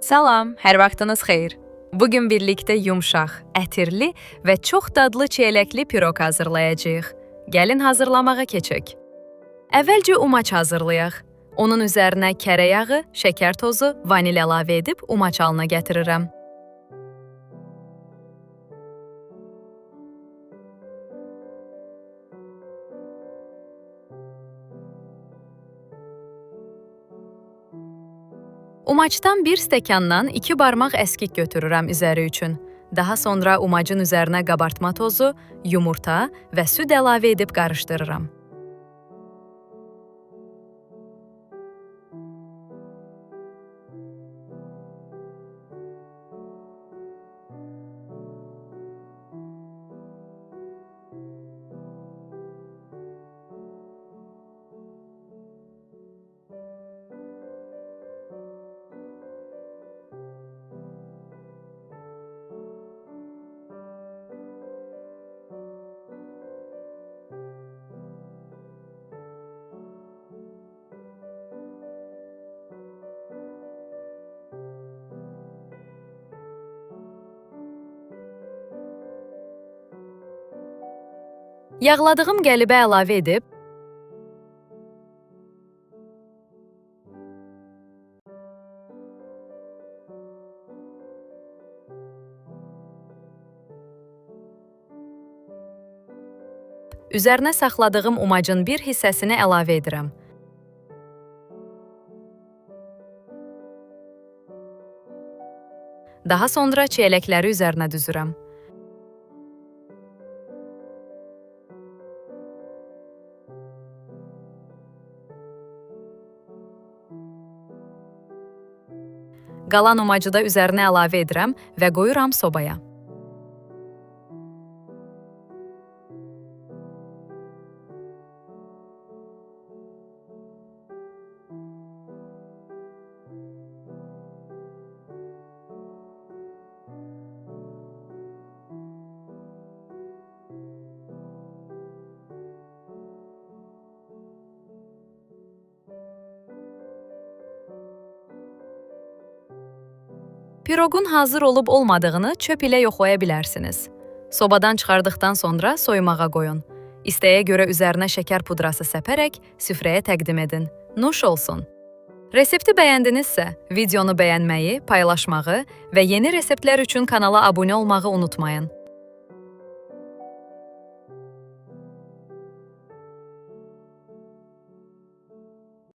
Salam, hər vaxtınız xeyir. Bugün birlikdə yumşaq, ətirli və çox dadlı çiyələkli piroq hazırlayacağıq. Gəlin hazırlamağa keçək. Əvvəlcə umaç hazırlayaq. Onun üzərinə kərə yağı, şəkər tozu, vanil əlavə edib umaç halına gətirirəm. Umacdan bir stəkandan 2 barmaq əskik götürürəm üzəri üçün. Daha sonra umacın üzərinə qabartma tozu, yumurta və süd əlavə edib qarışdırıram. Yağladığım qəlibə əlavə edib, üzərinə saxladığım umacın bir hissəsini əlavə edirəm. Daha sonra çiyələkləri üzərinə düzürəm. Qalan umacı da üzərinə əlavə edirəm və qoyuram sobaya. Piroqun hazır olub olmadığını çöp ilə yoxlaya bilərsiniz. Sobadan çıxardıqdan sonra soyumağa qoyun. İstəyə görə üzərinə şəkər pudrası səpərək süfrəyə təqdim edin. Nuş olsun. Resepti bəyəndinizsə, videonu bəyənməyi, paylaşmağı və yeni reseptlər üçün kanala abunə olmağı unutmayın.